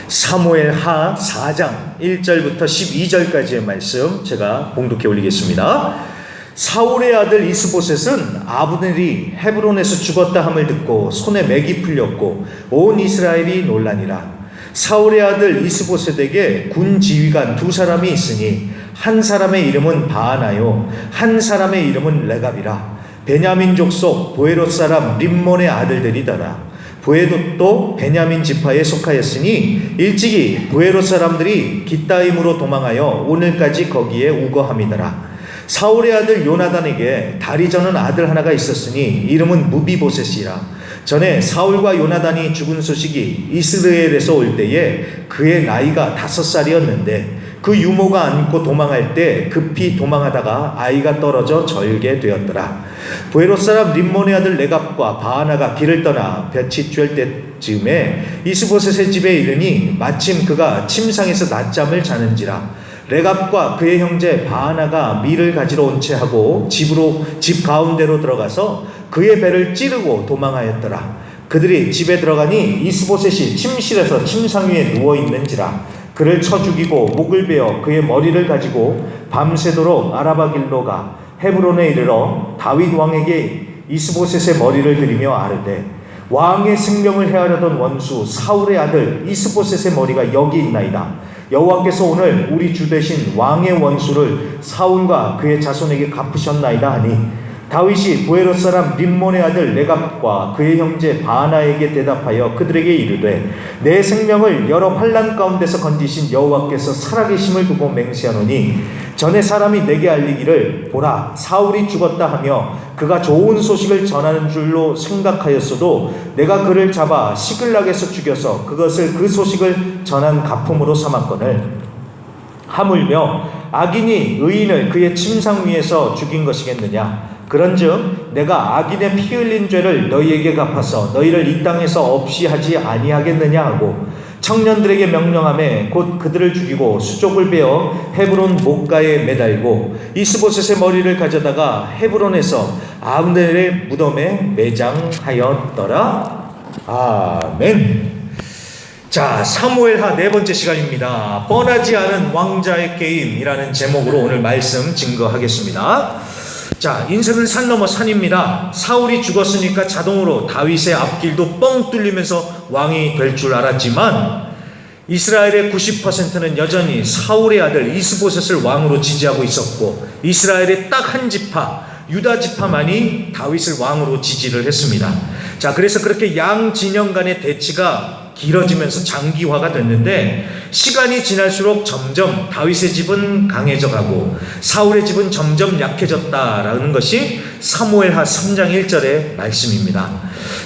사무엘 하 4장 1절부터 12절까지의 말씀 제가 봉독해 올리겠습니다. 사울의 아들 이스보셋은 아브넬이 헤브론에서 죽었다 함을 듣고 손에 맥이 풀렸고 온 이스라엘이 놀라니라. 사울의 아들 이스보셋에게 군 지휘관 두 사람이 있으니 한 사람의 이름은 바하나요 한 사람의 이름은 레갑이라. 베냐민 족속 보에롯 사람 림몬의 아들들이더라. 보에롯도 베냐민 지파에 속하였으니 일찍이 보에롯 사람들이 깃다임으로 도망하여 오늘까지 거기에 우거함이더라. 사울의 아들 요나단에게 다리 저는 아들 하나가 있었으니 이름은 무비보셋이라. 전에 사울과 요나단이 죽은 소식이 이스라엘에서 올 때에 그의 나이가 5살이었는데 그 유모가 안고 도망할 때 급히 도망하다가 아이가 떨어져 절게 되었더라. 보에롯 사람 림몬의 아들 레갑과 바하나가 길을 떠나 볕이 쬐을 때쯤에 이스보셋의 집에 이르니 마침 그가 침상에서 낮잠을 자는지라. 레갑과 그의 형제 바하나가 밀을 가지러 온 채 하고 집 가운데로 들어가서 그의 배를 찌르고 도망하였더라. 그들이 집에 들어가니 이스보셋이 침실에서 침상 위에 누워 있는지라. 그를 쳐 죽이고 목을 베어 그의 머리를 가지고 밤새도록 아라바 길로 가 헤브론에 이르러 다윗 왕에게 이스보셋의 머리를 들이며 아르되 왕의 생명을 해하려던 원수 사울의 아들 이스보셋의 머리가 여기 있나이다. 여호와께서 오늘 우리 주 되신 왕의 원수를 사울과 그의 자손에게 갚으셨나이다 하니 다윗이 보에롯 사람 림몬의 아들 레갑과 그의 형제 바하나에게 대답하여 그들에게 이르되 내 생명을 여러 환난 가운데서 건지신 여호와께서 살아계심을 두고 맹세하노니 전에 사람이 내게 알리기를 보라 사울이 죽었다 하며 그가 좋은 소식을 전하는 줄로 생각하였어도 내가 그를 잡아 시글락에서 죽여서 그것을 그 소식을 전한 가품으로 삼았거늘 하물며 악인이 의인을 그의 침상 위에서 죽인 것이겠느냐. 그런즉 내가 악인의 피 흘린 죄를 너희에게 갚아서 너희를 이 땅에서 없이 하지 아니하겠느냐 하고 청년들에게 명령하매 곧 그들을 죽이고 수족을 베어 헤브론 목가에 매달고 이스보셋의 머리를 가져다가 헤브론에서 아브넬의 무덤에 매장하였더라. 아멘. 자, 사무엘하 4번째 시간입니다. 뻔하지 않은 왕자의 게임이라는 제목으로 오늘 말씀 증거하겠습니다. 자, 인생은 산 넘어 산입니다. 사울이 죽었으니까 자동으로 다윗의 앞길도 뻥 뚫리면서 왕이 될 줄 알았지만 이스라엘의 90%는 여전히 사울의 아들 이스보셋을 왕으로 지지하고 있었고 이스라엘의 딱 한 지파 유다 지파만이 다윗을 왕으로 지지를 했습니다. 자, 그래서 그렇게 양 진영 간의 대치가 길어지면서 장기화가 됐는데 시간이 지날수록 점점 다윗의 집은 강해져 가고 사울의 집은 점점 약해졌다라는 것이 사무엘하 3장 1절의 말씀입니다.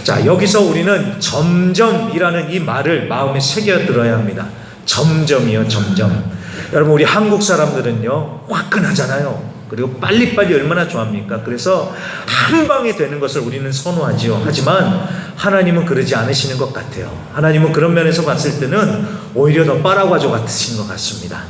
자, 여기서 우리는 점점이라는 이 말을 마음에 새겨 들어야 합니다. 점점이요, 점점. 여러분, 우리 한국 사람들은요 화끈하잖아요. 그리고 빨리빨리 얼마나 좋아합니까? 그래서 한 방에 되는 것을 우리는 선호하지요. 하지만 하나님은 그러지 않으시는 것 같아요. 하나님은 그런 면에서 봤을 때는 오히려 더 빠라과조 같으신 것 같습니다.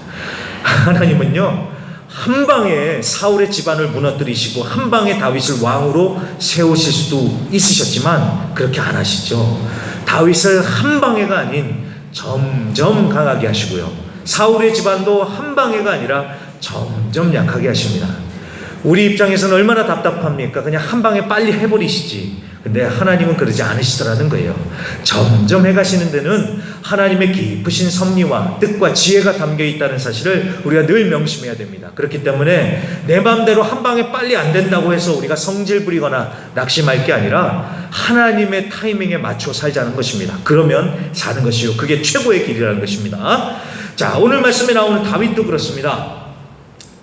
하나님은요 한 방에 사울의 집안을 무너뜨리시고 한 방에 다윗을 왕으로 세우실 수도 있으셨지만 그렇게 안 하시죠. 다윗을 한 방에가 아닌 점점 강하게 하시고요. 사울의 집안도 한 방에가 아니라 점점 약하게 하십니다. 우리 입장에서는 얼마나 답답합니까? 그냥 한 방에 빨리 해버리시지. 근데 하나님은 그러지 않으시더라는 거예요. 점점 해가시는 데는 하나님의 깊으신 섭리와 뜻과 지혜가 담겨 있다는 사실을 우리가 늘 명심해야 됩니다. 그렇기 때문에 내 마음대로 한 방에 빨리 안 된다고 해서 우리가 성질 부리거나 낙심할 게 아니라 하나님의 타이밍에 맞춰 살자는 것입니다. 그러면 사는 것이요, 그게 최고의 길이라는 것입니다. 자, 오늘 말씀에 나오는 다윗도 그렇습니다.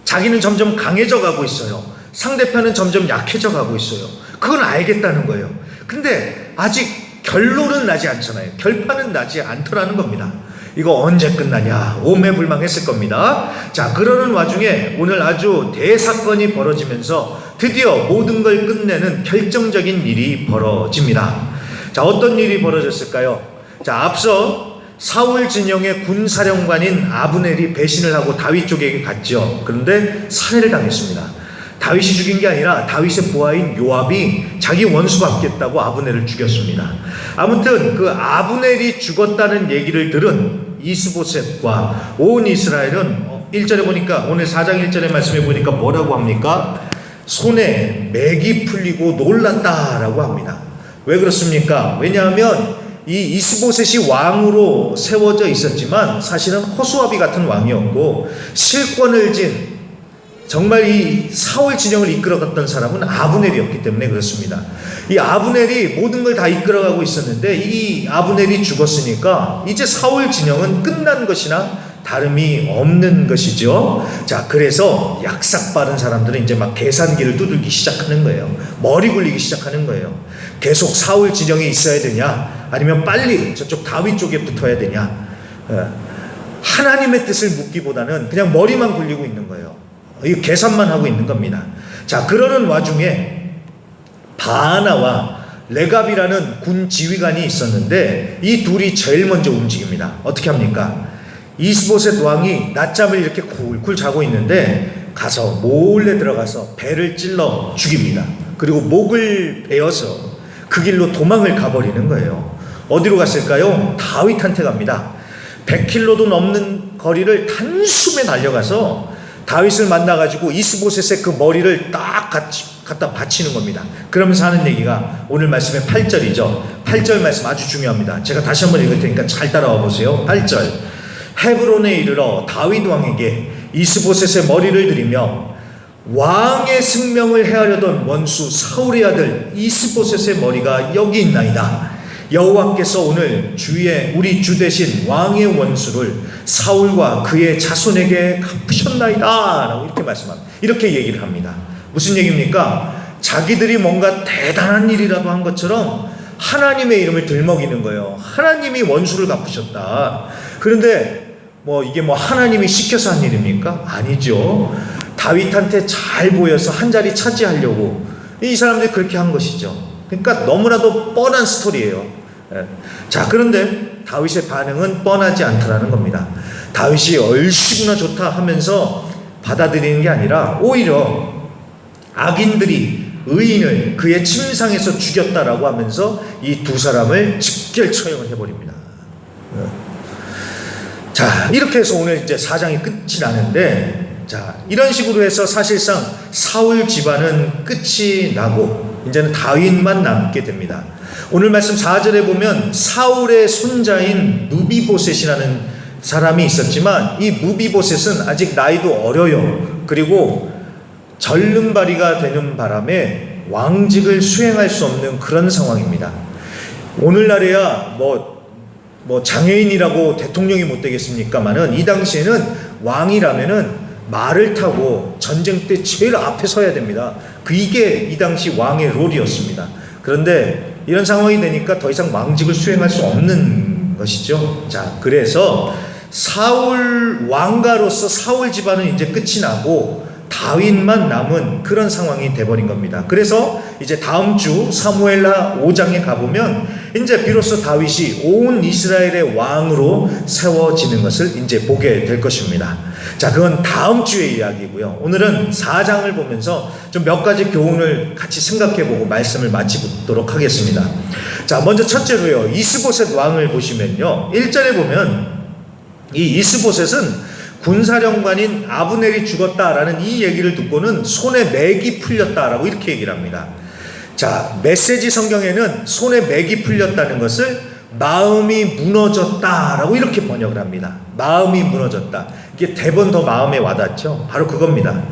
자기는 점점 강해져 가고 있어요. 상대편은 점점 약해져 가고 있어요. 그건 알겠다는 거예요. 근데 아직 결론은 나지 않잖아요. 결판은 나지 않더라는 겁니다. 이거 언제 끝나냐? 오매불망했을 겁니다. 자, 그러는 와중에 오늘 아주 대사건이 벌어지면서 드디어 모든 걸 끝내는 결정적인 일이 벌어집니다. 자, 어떤 일이 벌어졌을까요? 자, 앞서 사울 진영의 군사령관인 아브넬이 배신을 하고 다윗 쪽에게 갔죠. 그런데 살해를 당했습니다. 다윗이 죽인 게 아니라 다윗의 부하인 요압이 자기 원수 갚겠다고 아브넬을 죽였습니다. 아무튼 그 아브넬이 죽었다는 얘기를 들은 이스보셋과 온 이스라엘은 1절에 보니까, 오늘 4장 1절의 말씀에 보니까 뭐라고 합니까? 손에 맥이 풀리고 놀랐다라고 합니다. 왜 그렇습니까? 왜냐하면 이 이스보셋이 왕으로 세워져 있었지만 사실은 허수아비 같은 왕이었고, 실권을 진 정말 이 사울 진영을 이끌어갔던 사람은 아브넬이었기 때문에 그렇습니다. 이 아브넬이 모든 걸 다 이끌어가고 있었는데, 이 아브넬이 죽었으니까 이제 사울 진영은 끝난 것이나 다름이 없는 것이죠. 자, 그래서 약삭 빠른 사람들은 이제 막 계산기를 두들기 시작하는 거예요. 머리 굴리기 시작하는 거예요. 계속 사울 진영에 있어야 되냐, 아니면 빨리 저쪽 다윗 쪽에 붙어야 되냐. 하나님의 뜻을 묻기보다는 그냥 머리만 굴리고 있는 거예요. 이 계산만 하고 있는 겁니다. 자, 그러는 와중에 바하나와 레갑이라는 군 지휘관이 있었는데, 이 둘이 제일 먼저 움직입니다. 어떻게 합니까? 이스보셋 왕이 낮잠을 이렇게 굴굴 자고 있는데 가서 몰래 들어가서 배를 찔러 죽입니다. 그리고 목을 베어서 그 길로 도망을 가버리는 거예요. 어디로 갔을까요? 다윗한테 갑니다. 100km도 넘는 거리를 단숨에 달려가서 다윗을 만나가지고 이스보셋의 그 머리를 딱 갖다 바치는 겁니다. 그러면서 하는 얘기가 오늘 말씀의 8절이죠. 8절 말씀 아주 중요합니다. 제가 다시 한번 읽을 테니까 잘 따라와 보세요. 8절. 헤브론에 이르러 다윗 왕에게 이스보셋의 머리를 드리며 왕의 승명을 헤아려던 원수 사울의 아들 이스보셋의 머리가 여기 있나이다. 여호와께서 오늘 우리 주 대신 왕의 원수를 사울과 그의 자손에게 갚으셨나이다 라고 이렇게 말씀합니다. 이렇게 얘기를 합니다. 무슨 얘기입니까? 자기들이 뭔가 대단한 일이라도 한 것처럼 하나님의 이름을 들먹이는 거예요. 하나님이 원수를 갚으셨다. 그런데 이게 하나님이 시켜서 한 일입니까? 아니죠. 다윗한테 잘 보여서 한 자리 차지하려고 이 사람들이 그렇게 한 것이죠. 그러니까 너무나도 뻔한 스토리예요. 자, 그런데 다윗의 반응은 뻔하지 않더라는 겁니다. 다윗이 얼씨구나 좋다 하면서 받아들이는 게 아니라 오히려 악인들이 의인을 그의 침상에서 죽였다라고 하면서 이 두 사람을 직결 처형을 해버립니다. 자, 이렇게 해서 오늘 이제 4장이 끝이 나는데, 자, 이런 식으로 해서 사실상 사울 집안은 끝이 나고 이제는 다윗만 남게 됩니다. 오늘 말씀 4절에 보면 사울의 손자인 무비보셋이라는 사람이 있었지만, 이 무비보셋은 아직 나이도 어려요. 그리고 절름발이가 되는 바람에 왕직을 수행할 수 없는 그런 상황입니다. 오늘날에야 장애인이라고 대통령이 못 되겠습니까마는, 이 당시에는 왕이라면은 말을 타고 전쟁 때 제일 앞에 서야 됩니다. 이게 이 당시 왕의 롤이었습니다. 그런데 이런 상황이 되니까 더 이상 왕직을 수행할 수 없는 것이죠. 자, 그래서 사울 왕가로서 사울 집안은 이제 끝이 나고 다윗만 남은 그런 상황이 돼버린 겁니다. 그래서 이제 다음 주 사무엘하 5장에 가보면 이제 비로소 다윗이 온 이스라엘의 왕으로 세워지는 것을 이제 보게 될 것입니다. 자, 그건 다음 주의 이야기고요. 오늘은 4장을 보면서 좀 몇 가지 교훈을 같이 생각해보고 말씀을 마치도록 하겠습니다. 자, 먼저 첫째로요, 이스보셋 왕을 보시면요, 1절에 보면 이 이스보셋은 군사령관인 아브넬이 죽었다라는 이 얘기를 듣고는 손에 맥이 풀렸다라고 이렇게 얘기를 합니다. 자, 메시지 성경에는 손에 맥이 풀렸다는 것을 마음이 무너졌다라고 이렇게 번역을 합니다. 마음이 무너졌다. 이게 대번 더 마음에 와닿죠. 바로 그겁니다.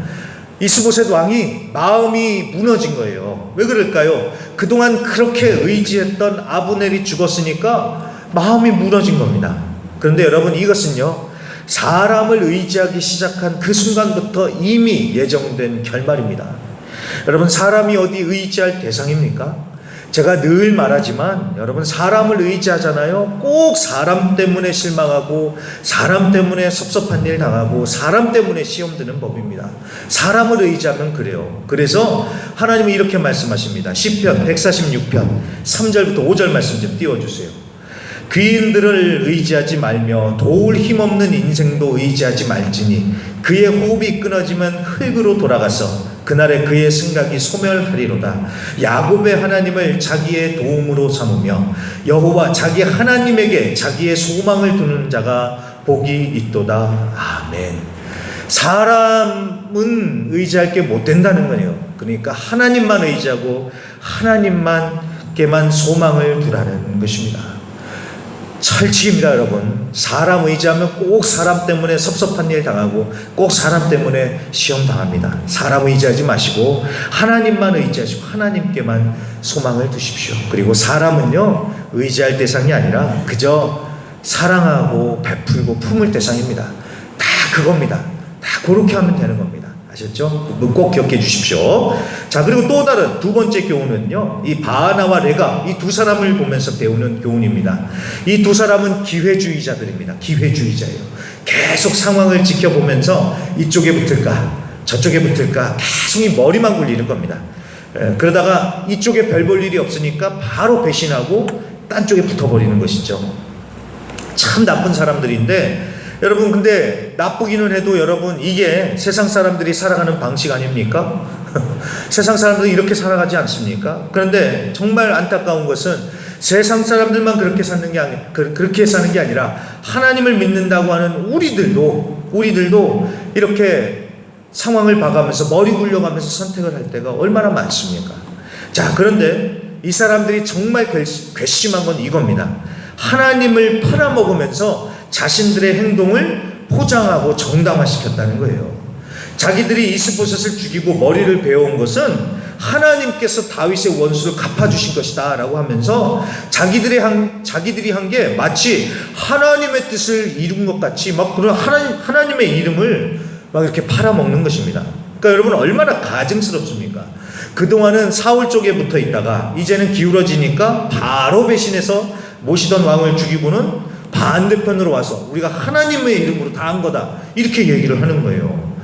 이스보셋 왕이 마음이 무너진 거예요. 왜 그럴까요? 그동안 그렇게 의지했던 아브넬이 죽었으니까 마음이 무너진 겁니다. 그런데 여러분, 이것은요, 사람을 의지하기 시작한 그 순간부터 이미 예정된 결말입니다. 여러분, 사람이 어디 의지할 대상입니까? 제가 늘 말하지만 여러분, 사람을 의지하잖아요. 꼭 사람 때문에 실망하고 사람 때문에 섭섭한 일 당하고 사람 때문에 시험 드는 법입니다. 사람을 의지하면 그래요. 그래서 하나님이 이렇게 말씀하십니다. 시편 146편 3절부터 5절 말씀 좀 띄워주세요. 귀인들을 의지하지 말며 도울 힘없는 인생도 의지하지 말지니 그의 호흡이 끊어지면 흙으로 돌아가서 그날에 그의 생각이 소멸하리로다. 야곱의 하나님을 자기의 도움으로 삼으며 여호와 자기 하나님에게 자기의 소망을 두는 자가 복이 있도다. 아멘. 사람은 의지할 게 못 된다는 거예요. 그러니까 하나님만 의지하고 하나님만께만 소망을 두라는 것입니다. 철칙입니다, 여러분. 사람 의지하면 꼭 사람 때문에 섭섭한 일 당하고 꼭 사람 때문에 시험 당합니다. 사람 의지하지 마시고 하나님만 의지하시고 하나님께만 소망을 두십시오. 그리고 사람은요, 의지할 대상이 아니라 그저 사랑하고 베풀고 품을 대상입니다. 다 그겁니다. 다 그렇게 하면 되는 겁니다. 아셨죠? 꼭 기억해 주십시오. 자, 그리고 또 다른 두 번째 교훈은요, 이 바하나와 레가, 이 두 사람을 보면서 배우는 교훈입니다. 이 두 사람은 기회주의자들입니다. 기회주의자예요. 계속 상황을 지켜보면서 이쪽에 붙을까 저쪽에 붙을까 계속 이 머리만 굴리는 겁니다. 그러다가 이쪽에 별 볼 일이 없으니까 바로 배신하고 딴 쪽에 붙어버리는 것이죠. 참 나쁜 사람들인데, 여러분, 근데 나쁘기는 해도 여러분, 이게 세상 사람들이 살아가는 방식 아닙니까? 세상 사람들은 이렇게 살아가지 않습니까? 그런데 정말 안타까운 것은 세상 사람들만 그렇게 사는 게 아니라 하나님을 믿는다고 하는 우리들도 이렇게 상황을 봐가면서 머리 굴려가면서 선택을 할 때가 얼마나 많습니까? 자, 그런데 이 사람들이 정말 괘씸한 건 이겁니다. 하나님을 팔아먹으면서 자신들의 행동을 포장하고 정당화시켰다는 거예요. 자기들이 이스보셋을 죽이고 머리를 베어온 것은 하나님께서 다윗의 원수를 갚아주신 것이다 라고 하면서 자기들이 한 게 마치 하나님의 뜻을 이룬 것 같이 막 그런 하나님의 이름을 막 이렇게 팔아먹는 것입니다. 그러니까 여러분, 얼마나 가증스럽습니까? 그동안은 사울 쪽에 붙어 있다가 이제는 기울어지니까 바로 배신해서 모시던 왕을 죽이고는 반대편으로 와서 우리가 하나님의 이름으로 다 한 거다, 이렇게 얘기를 하는 거예요.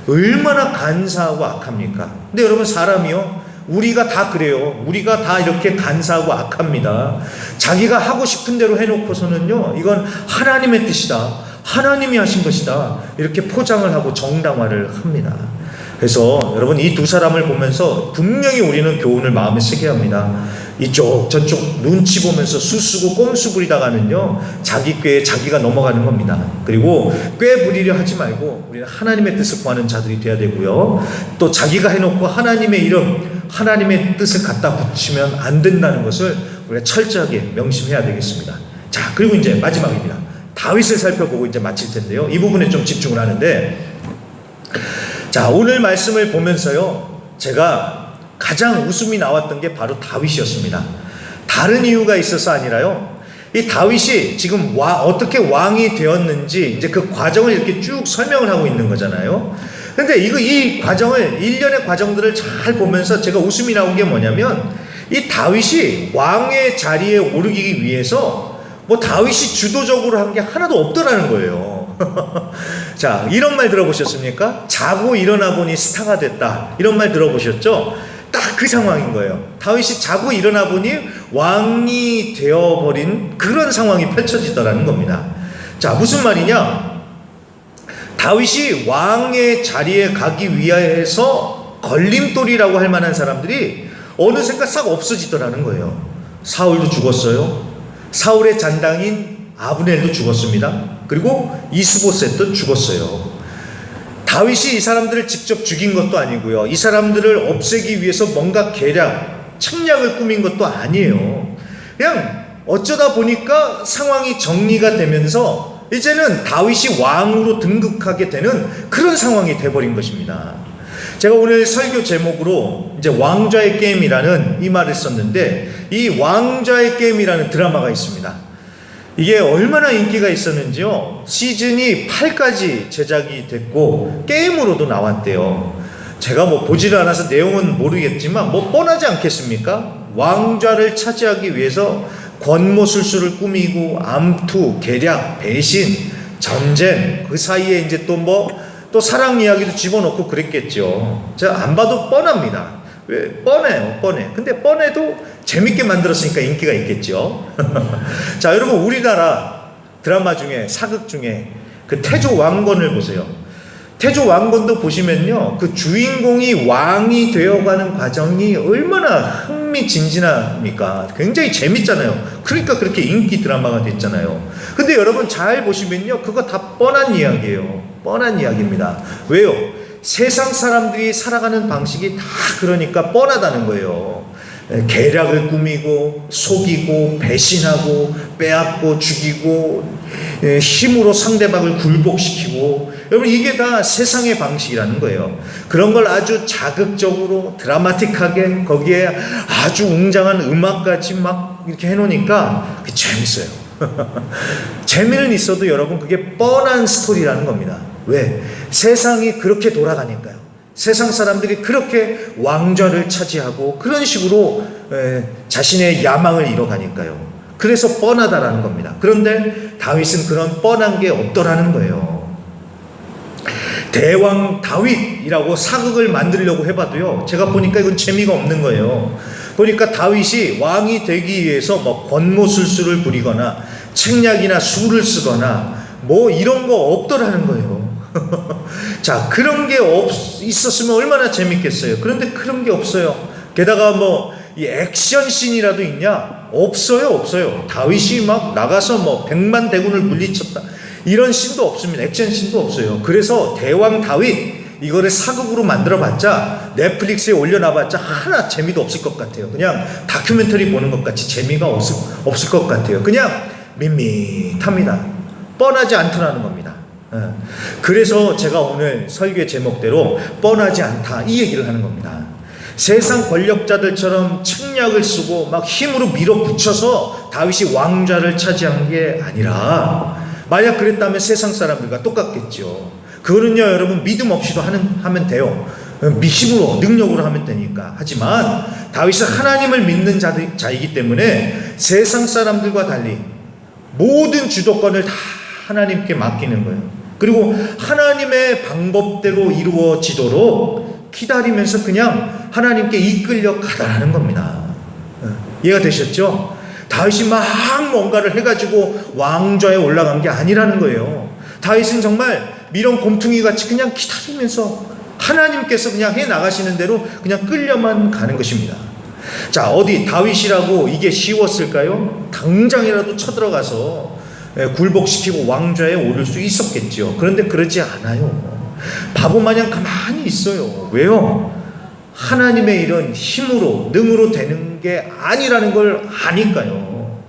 얼마나 간사하고 악합니까? 근데 여러분, 사람이요, 우리가 다 그래요. 우리가 다 이렇게 간사하고 악합니다. 자기가 하고 싶은 대로 해놓고서는요, 이건 하나님의 뜻이다, 하나님이 하신 것이다, 이렇게 포장을 하고 정당화를 합니다. 그래서 여러분, 이 두 사람을 보면서 분명히 우리는 교훈을 마음에 새겨야 합니다. 이쪽 저쪽 눈치 보면서 수쓰고 꼼수 부리다가는요, 자기 꾀에 자기가 넘어가는 겁니다. 그리고 꾀 부리려 하지 말고 우리는 하나님의 뜻을 구하는 자들이 돼야 되고요, 또 자기가 해놓고 하나님의 이름, 하나님의 뜻을 갖다 붙이면 안 된다는 것을 우리가 철저하게 명심해야 되겠습니다. 자, 그리고 이제 마지막입니다. 다윗을 살펴보고 이제 마칠 텐데요, 이 부분에 좀 집중을 하는데, 자, 오늘 말씀을 보면서요, 제가 가장 웃음이 나왔던 게 바로 다윗이었습니다. 다른 이유가 있어서 아니라요, 이 다윗이 지금 어떻게 왕이 되었는지 이제 그 과정을 이렇게 쭉 설명을 하고 있는 거잖아요. 근데 이 과정을, 일련의 과정들을 잘 보면서 제가 웃음이 나온 게 뭐냐면, 이 다윗이 왕의 자리에 오르기 위해서 뭐 다윗이 주도적으로 한 게 하나도 없더라는 거예요. 자, 이런 말 들어보셨습니까? 자고 일어나 보니 스타가 됐다, 이런 말 들어보셨죠? 딱 그 상황인 거예요. 다윗이 자고 일어나 보니 왕이 되어버린 그런 상황이 펼쳐지더라는 겁니다. 자, 무슨 말이냐? 다윗이 왕의 자리에 가기 위해서 걸림돌이라고 할 만한 사람들이 어느샌가 싹 없어지더라는 거예요. 사울도 죽었어요. 사울의 잔당인 아브넬도 죽었습니다. 그리고 이스보셋도 죽었어요. 다윗이 이 사람들을 직접 죽인 것도 아니고요, 이 사람들을 없애기 위해서 뭔가 책략을 꾸민 것도 아니에요. 그냥 어쩌다 보니까 상황이 정리가 되면서 이제는 다윗이 왕으로 등극하게 되는 그런 상황이 돼버린 것입니다. 제가 오늘 설교 제목으로 이제 왕좌의 게임이라는 이 말을 썼는데, 이 왕좌의 게임이라는 드라마가 있습니다. 이게 얼마나 인기가 있었는지요, 시즌이 8까지 제작이 됐고 게임으로도 나왔대요. 제가 뭐 보지를 않아서 내용은 모르겠지만 뭐 뻔하지 않겠습니까? 왕좌를 차지하기 위해서 권모술수를 꾸미고 암투, 계략, 배신, 전쟁, 그 사이에 이제 또 사랑 이야기도 집어넣고 그랬겠죠. 제가 안 봐도 뻔합니다. 왜? 뻔해요, 뻔해. 근데 뻔해도 재밌게 만들었으니까 인기가 있겠죠. 자, 여러분, 우리나라 드라마 중에, 사극 중에 그 태조 왕건을 보세요. 태조 왕건도 보시면요, 그 주인공이 왕이 되어가는 과정이 얼마나 흥미진진합니까? 굉장히 재밌잖아요. 그러니까 그렇게 인기 드라마가 됐잖아요. 근데 여러분 잘 보시면요, 그거 다 뻔한 이야기예요. 뻔한 이야기입니다. 왜요? 세상 사람들이 살아가는 방식이 다 그러니까 뻔하다는 거예요. 계략을 꾸미고 속이고 배신하고 빼앗고 죽이고 힘으로 상대방을 굴복시키고, 여러분 이게 다 세상의 방식이라는 거예요. 그런 걸 아주 자극적으로 드라마틱하게 거기에 아주 웅장한 음악까지 막 이렇게 해놓으니까 재밌어요. 재미는 있어도 여러분 그게 뻔한 스토리라는 겁니다. 왜? 세상이 그렇게 돌아가니까요. 세상 사람들이 그렇게 왕좌를 차지하고 그런 식으로 자신의 야망을 이뤄가니까요. 그래서 뻔하다라는 겁니다. 그런데 다윗은 그런 뻔한 게 없더라는 거예요. 대왕 다윗이라고 사극을 만들려고 해봐도요, 제가 보니까 이건 재미가 없는 거예요. 보니까 다윗이 왕이 되기 위해서 뭐 권모술수를 부리거나 책략이나 수를 쓰거나 뭐 이런 거 없더라는 거예요. 자, 그런 게 있었으면 얼마나 재밌겠어요. 그런데 그런 게 없어요. 게다가 뭐 이 액션씬이라도 있냐? 없어요. 다윗이 막 나가서 뭐 100만 대군을 물리쳤다, 이런 씬도 없습니다. 액션씬도 없어요. 그래서 대왕 다윗 이거를 사극으로 만들어봤자, 넷플릭스에 올려놔봤자 하나 재미도 없을 것 같아요. 그냥 다큐멘터리 보는 것 같이 재미가 없을 것 같아요. 그냥 밋밋합니다. 뻔하지 않더라는 겁니다. 그래서 제가 오늘 설교 제목대로 뻔하지 않다, 이 얘기를 하는 겁니다. 세상 권력자들처럼 책략을 쓰고 막 힘으로 밀어붙여서 다윗이 왕좌를 차지한 게 아니라, 만약 그랬다면 세상 사람들과 똑같겠죠. 그거는요 여러분 믿음 없이도 하면 돼요. 힘으로 능력으로 하면 되니까. 하지만 다윗은 하나님을 믿는 자이기 때문에 세상 사람들과 달리 모든 주도권을 다 하나님께 맡기는 거예요. 그리고 하나님의 방법대로 이루어지도록 기다리면서 그냥 하나님께 이끌려 가라는 겁니다. 이해가 되셨죠? 다윗이 막 뭔가를 해가지고 왕좌에 올라간 게 아니라는 거예요. 다윗은 정말 미련 곰퉁이 같이 그냥 기다리면서 하나님께서 그냥 해 나가시는 대로 그냥 끌려만 가는 것입니다. 자, 어디 다윗이라고 이게 쉬웠을까요? 당장이라도 쳐들어가서 굴복시키고 왕좌에 오를 수 있었겠죠. 그런데 그러지 않아요. 바보 마냥 가만히 있어요. 왜요? 하나님의 일은 힘으로 능으로 되는 게 아니라는 걸 아니까요.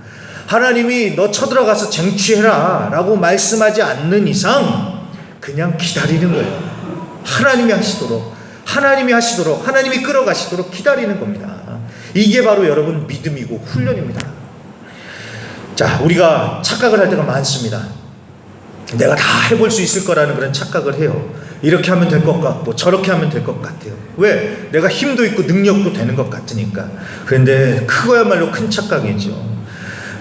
하나님이 너 쳐들어가서 쟁취해라 라고 말씀하지 않는 이상 그냥 기다리는 거예요. 하나님이 하시도록 하나님이 끌어가시도록 기다리는 겁니다. 이게 바로 여러분 믿음이고 훈련입니다. 자, 우리가 착각을 할 때가 많습니다. 내가 다 해볼 수 있을 거라는 그런 착각을 해요. 이렇게 하면 될 것 같고 저렇게 하면 될 것 같아요. 왜? 내가 힘도 있고 능력도 되는 것 같으니까. 그런데 그거야말로 큰 착각이죠.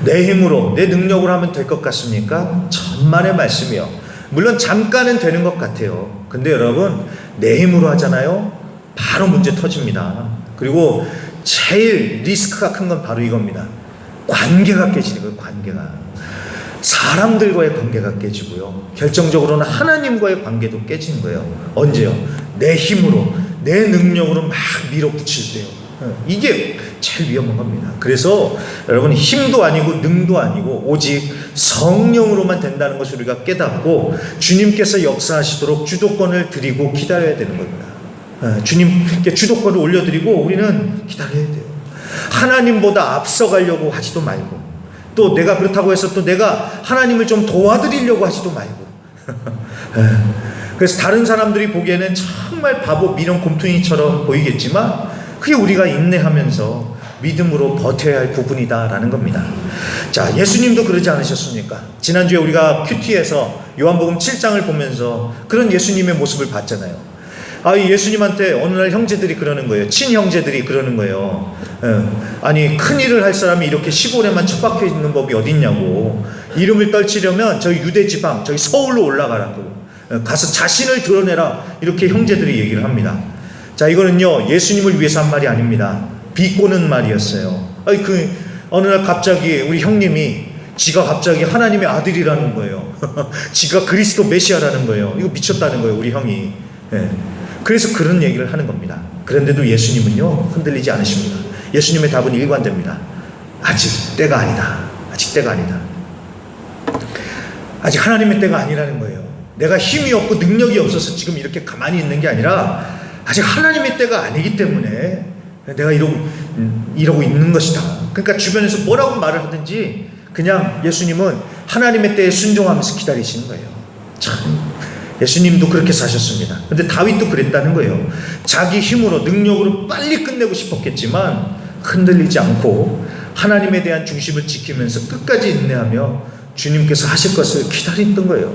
내 힘으로 내 능력으로 하면 될 것 같습니까? 천만의 말씀이요. 물론 잠깐은 되는 것 같아요. 근데 여러분 내 힘으로 하잖아요, 바로 문제 터집니다. 그리고 제일 리스크가 큰 건 바로 이겁니다. 관계가 깨지는 거예요. 관계가. 사람들과의 관계가 깨지고요, 결정적으로는 하나님과의 관계도 깨지는 거예요. 언제요? 내 힘으로 내 능력으로 막 밀어붙일 때요. 이게 제일 위험한 겁니다. 그래서 여러분 힘도 아니고 능도 아니고 오직 성령으로만 된다는 것을 우리가 깨닫고 주님께서 역사하시도록 주도권을 드리고 기다려야 되는 겁니다. 주님께 주도권을 올려드리고 우리는 기다려야 돼요. 하나님보다 앞서가려고 하지도 말고, 또 내가 그렇다고 해서 또 내가 하나님을 좀 도와드리려고 하지도 말고. 그래서 다른 사람들이 보기에는 정말 바보 미련 곰퉁이처럼 보이겠지만 그게 우리가 인내하면서 믿음으로 버텨야 할 부분이다라는 겁니다. 자, 예수님도 그러지 않으셨습니까? 지난주에 우리가 큐티에서 요한복음 7장을 보면서 그런 예수님의 모습을 봤잖아요. 예수님한테 어느 날 형제들이 그러는 거예요. 친형제들이 그러는 거예요. 아니 큰일을 할 사람이 이렇게 시골에만 처박혀 있는 법이 어딨냐고. 이름을 떨치려면 저희 유대지방 저희 서울로 올라가라고, 가서 자신을 드러내라, 이렇게 형제들이 얘기를 합니다. 자, 이거는요 예수님을 위해서 한 말이 아닙니다. 비꼬는 말이었어요. 어느 날 갑자기 우리 형님이 지가 갑자기 하나님의 아들이라는 거예요. 지가 그리스도 메시아라는 거예요. 이거 미쳤다는 거예요, 우리 형이. 예. 그래서 그런 얘기를 하는 겁니다. 그런데도 예수님은요, 흔들리지 않으십니다. 예수님의 답은 일관됩니다. 아직 때가 아니다. 아직 때가 아니다. 아직 하나님의 때가 아니라는 거예요. 내가 힘이 없고 능력이 없어서 지금 이렇게 가만히 있는 게 아니라 아직 하나님의 때가 아니기 때문에 내가 이러고 있는 것이다. 그러니까 주변에서 뭐라고 말을 하든지 그냥 예수님은 하나님의 때에 순종하면서 기다리시는 거예요. 참, 예수님도 그렇게 사셨습니다. 근데 다윗도 그랬다는 거예요. 자기 힘으로 능력으로 빨리 끝내고 싶었겠지만 흔들리지 않고 하나님에 대한 중심을 지키면서 끝까지 인내하며 주님께서 하실 것을 기다렸던 거예요.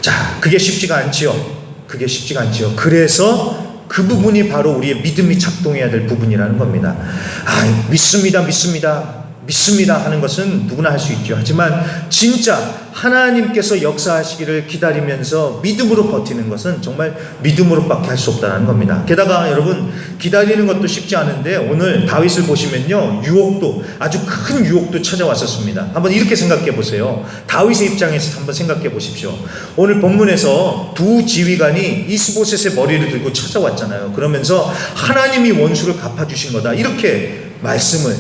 자, 그게 쉽지가 않지요. 그게 쉽지가 않지요. 그래서 그 부분이 바로 우리의 믿음이 작동해야 될 부분이라는 겁니다. 아, 믿습니다, 믿습니다, 믿습니다 하는 것은 누구나 할 수 있죠. 하지만 진짜 하나님께서 역사하시기를 기다리면서 믿음으로 버티는 것은 정말 믿음으로밖에 할 수 없다는 겁니다. 게다가 여러분, 기다리는 것도 쉽지 않은데 오늘 다윗을 보시면요, 유혹도, 아주 큰 유혹도 찾아왔었습니다. 한번 이렇게 생각해 보세요. 다윗의 입장에서 한번 생각해 보십시오. 오늘 본문에서 두 지휘관이 이스보셋의 머리를 들고 찾아왔잖아요. 그러면서 하나님이 원수를 갚아주신 거다, 이렇게 말씀을,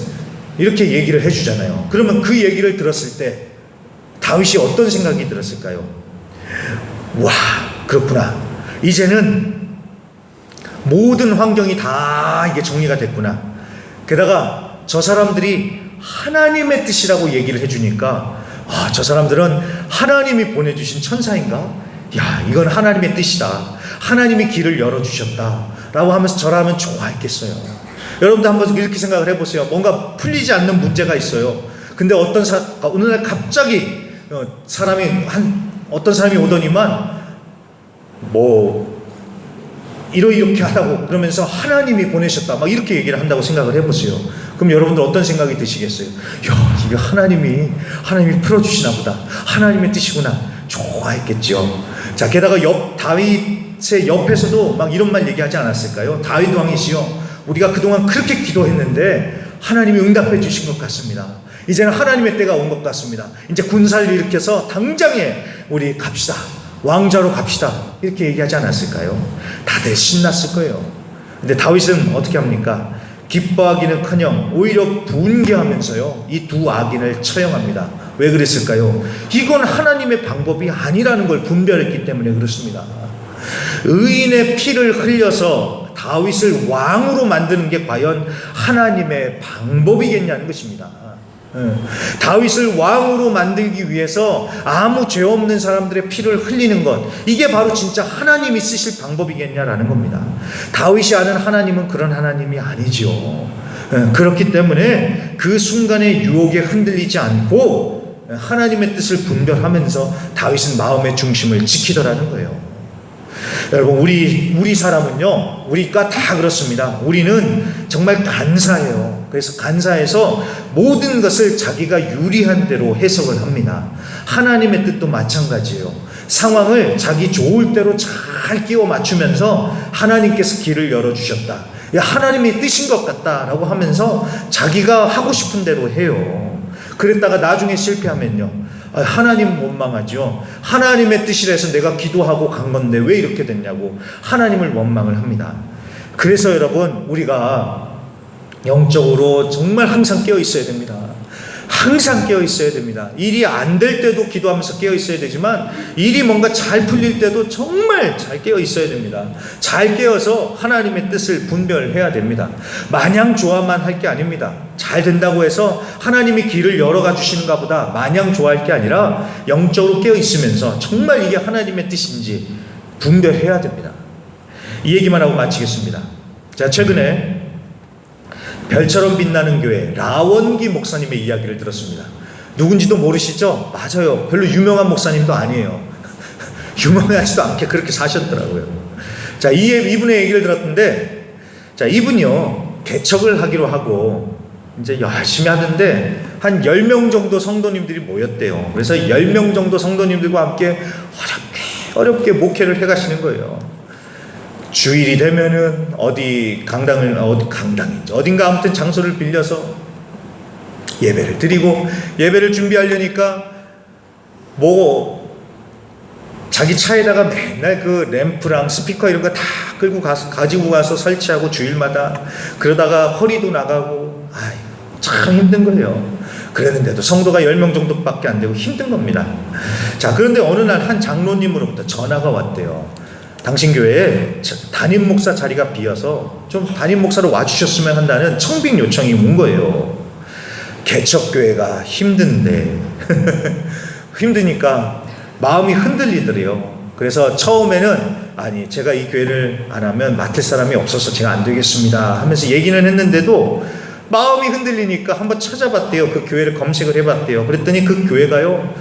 이렇게 얘기를 해주잖아요. 그러면 그 얘기를 들었을 때 다윗이 어떤 생각이 들었을까요? 와, 그렇구나. 이제는 모든 환경이 다 이게 정리가 됐구나. 게다가 저 사람들이 하나님의 뜻이라고 얘기를 해주니까, 아, 저 사람들은 하나님이 보내주신 천사인가? 야, 이건 하나님의 뜻이다. 하나님이 길을 열어주셨다 라고 하면서 저라면 좋아했겠어요. 여러분도 한번 이렇게 생각을 해보세요. 뭔가 풀리지 않는 문제가 있어요. 근데 어느 날 갑자기 어떤 사람이 오더니만 이렇게 하다고 그러면서 하나님이 보내셨다 막 이렇게 얘기를 한다고 생각을 해보세요. 그럼 여러분들 어떤 생각이 드시겠어요? 야, 이게 하나님이 풀어주시나 보다, 하나님의 뜻이구나, 좋아했겠죠. 자, 게다가 다윗의 옆에서도 막 이런 말 얘기하지 않았을까요? 다윗 왕이시여, 우리가 그동안 그렇게 기도했는데 하나님이 응답해 주신 것 같습니다. 이제는 하나님의 때가 온 것 같습니다. 이제 군사를 일으켜서 당장에 우리 갑시다, 왕자로 갑시다, 이렇게 얘기하지 않았을까요? 다들 신났을 거예요. 근데 다윗은 어떻게 합니까? 기뻐하기는커녕 오히려 분개하면서요, 이 두 악인을 처형합니다. 왜 그랬을까요? 이건 하나님의 방법이 아니라는 걸 분별했기 때문에 그렇습니다. 의인의 피를 흘려서 다윗을 왕으로 만드는 게 과연 하나님의 방법이겠냐는 것입니다. 다윗을 왕으로 만들기 위해서 아무 죄 없는 사람들의 피를 흘리는 것, 이게 바로 진짜 하나님이 쓰실 방법이겠냐라는 겁니다. 다윗이 아는 하나님은 그런 하나님이 아니죠. 그렇기 때문에 그 순간의 유혹에 흔들리지 않고 하나님의 뜻을 분별하면서 다윗은 마음의 중심을 지키더라는 거예요. 여러분, 우리 사람은요, 우리가 다 그렇습니다. 우리는 정말 간사해요. 그래서 간사해서 모든 것을 자기가 유리한 대로 해석을 합니다. 하나님의 뜻도 마찬가지예요. 상황을 자기 좋을 대로 잘 끼워 맞추면서 하나님께서 길을 열어주셨다, 하나님의 뜻인 것 같다라고 하면서 자기가 하고 싶은 대로 해요. 그랬다가 나중에 실패하면요, 하나님 원망하죠. 하나님의 뜻이라서 내가 기도하고 간 건데 왜 이렇게 됐냐고 하나님을 원망을 합니다. 그래서 여러분, 우리가 영적으로 정말 항상 깨어 있어야 됩니다. 항상 깨어 있어야 됩니다. 일이 안 될 때도 기도하면서 깨어 있어야 되지만 일이 뭔가 잘 풀릴 때도 정말 잘 깨어 있어야 됩니다. 잘 깨어서 하나님의 뜻을 분별해야 됩니다. 마냥 좋아만 할 게 아닙니다. 잘 된다고 해서 하나님이 길을 열어가 주시는가 보다 마냥 좋아할 게 아니라 영적으로 깨어 있으면서 정말 이게 하나님의 뜻인지 분별해야 됩니다. 이 얘기만 하고 마치겠습니다. 자, 최근에 별처럼 빛나는 교회 라원기 목사님의 이야기를 들었습니다. 누군지도 모르시죠? 맞아요. 별로 유명한 목사님도 아니에요. 유명하지도 않게 그렇게 사셨더라고요. 자, 이분의 얘기를 들었는데, 자, 이분이요, 개척을 하기로 하고 이제 열심히 하는데 한 10명 정도 성도님들이 모였대요. 그래서 10명 정도 성도님들과 함께 어렵게 목회를 해가시는 거예요. 주일이 되면은 어딘가 아무튼 장소를 빌려서 예배를 드리고, 예배를 준비하려니까 뭐 자기 차에다가 맨날 그 램프랑 스피커 이런 거 다 끌고 가지고 가서 설치하고 주일마다 그러다가 허리도 나가고, 참 힘든 거예요. 그랬는데도 성도가 10명 정도밖에 안 되고 힘든 겁니다. 자, 그런데 어느 날 한 장로님으로부터 전화가 왔대요. 당신 교회에 담임 목사 자리가 비어서 좀 담임 목사로 와주셨으면 한다는 청빙 요청이 온 거예요. 개척교회가 힘든데 힘드니까 마음이 흔들리더래요. 그래서 처음에는 아니 제가 이 교회를 안 하면 맡을 사람이 없어서 제가 안 되겠습니다 하면서 얘기는 했는데도 마음이 흔들리니까 한번 찾아봤대요. 그 교회를 검색을 해봤대요. 그랬더니 그 교회가요,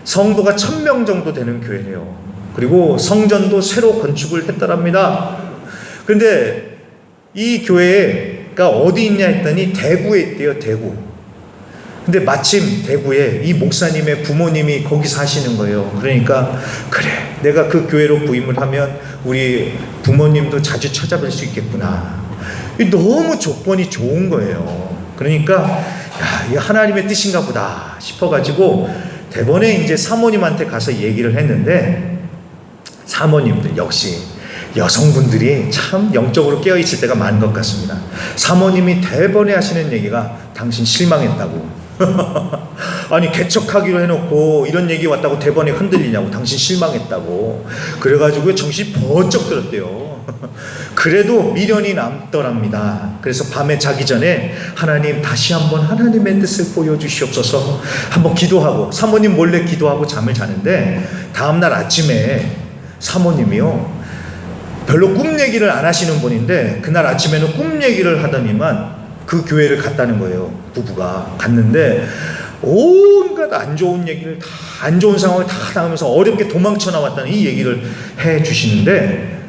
성도가 1000명 정도 되는 교회래요. 그리고 성전도 새로 건축을 했더랍니다. 그런데 이 교회가 어디 있냐 했더니 대구에 있대요. 대구. 근데 마침 대구에 이 목사님의 부모님이 거기 사시는 거예요. 그러니까 그래, 내가 그 교회로 부임을 하면 우리 부모님도 자주 찾아뵐 수 있겠구나. 너무 조건이 좋은 거예요. 그러니까 야, 이게 하나님의 뜻인가 보다 싶어가지고 대번에 이제 사모님한테 가서 얘기를 했는데, 사모님들 역시 여성분들이 참 영적으로 깨어있을 때가 많은 것 같습니다. 사모님이 대번에 하시는 얘기가 당신 실망했다고. 아니 개척하기로 해놓고 이런 얘기 왔다고 대번에 흔들리냐고, 당신 실망했다고. 그래가지고 정신이 번쩍 들었대요. 그래도 미련이 남더랍니다. 그래서 밤에 자기 전에 하나님 다시 한번 하나님의 뜻을 보여주시옵소서 한번 기도하고, 사모님 몰래 기도하고 잠을 자는데 다음날 아침에 사모님이요, 별로 꿈 얘기를 안 하시는 분인데 그날 아침에는 꿈 얘기를 하더니만 그 교회를 갔다는 거예요. 부부가 갔는데 온갖 안 좋은 얘기를 다, 안 좋은 상황을 다 당하면서 어렵게 도망쳐 나왔다는 이 얘기를 해 주시는데,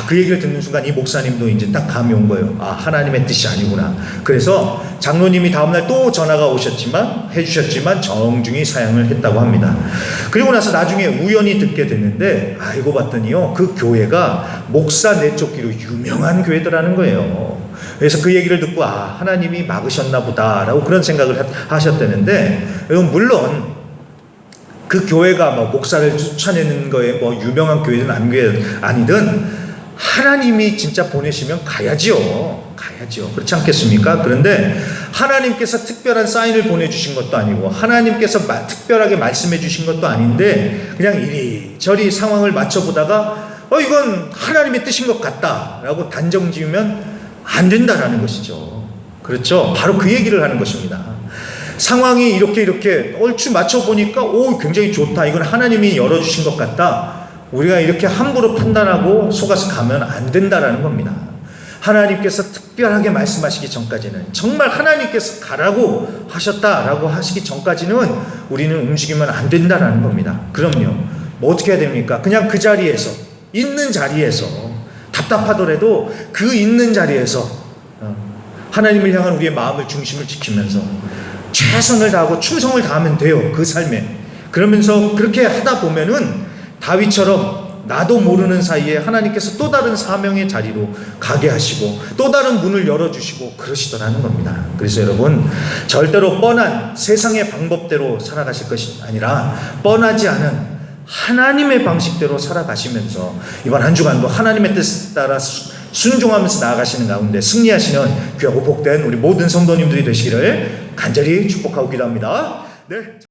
그 얘기를 듣는 순간 이 목사님도 이제 딱 감이 온 거예요. 하나님의 뜻이 아니구나. 그래서 장로님이 다음날 또 전화가 해주셨지만 정중히 사양을 했다고 합니다. 그리고 나서 나중에 우연히 듣게 됐는데, 알고 봤더니요, 그 교회가 목사 내쫓기로 유명한 교회더라는 거예요. 그래서 그 얘기를 듣고 하나님이 막으셨나 보다라고 그런 생각을 하셨다는데, 물론 그 교회가 뭐 목사를 쫓아내는 거에 뭐 유명한 교회든 아니든 하나님이 진짜 보내시면 가야지요. 그렇지 않겠습니까? 그런데 하나님께서 특별한 사인을 보내주신 것도 아니고 하나님께서 특별하게 말씀해 주신 것도 아닌데 그냥 이리저리 상황을 맞춰보다가 이건 하나님의 뜻인 것 같다라고 단정 지으면 안 된다라는 것이죠. 그렇죠? 바로 그 얘기를 하는 것입니다. 상황이 이렇게 얼추 맞춰보니까 굉장히 좋다, 이건 하나님이 열어주신 것 같다, 우리가 이렇게 함부로 판단하고 속아서 가면 안 된다라는 겁니다. 하나님께서 특별하게 말씀하시기 전까지는, 정말 하나님께서 가라고 하셨다라고 하시기 전까지는 우리는 움직이면 안 된다라는 겁니다. 그럼요, 뭐 어떻게 해야 됩니까? 그냥 그 자리에서, 있는 자리에서, 답답하더라도 그 있는 자리에서 하나님을 향한 우리의 마음을, 중심을 지키면서 최선을 다하고 충성을 다하면 돼요. 그 삶에. 그러면서 그렇게 하다 보면은 다윗처럼 나도 모르는 사이에 하나님께서 또 다른 사명의 자리로 가게 하시고 또 다른 문을 열어주시고 그러시더라는 겁니다. 그래서 여러분, 절대로 뻔한 세상의 방법대로 살아가실 것이 아니라 뻔하지 않은 하나님의 방식대로 살아가시면서 이번 한 주간도 하나님의 뜻에 따라 순종하면서 나아가시는 가운데 승리하시는 귀하고 복된 우리 모든 성도님들이 되시기를 간절히 축복하고 기도합니다. 네.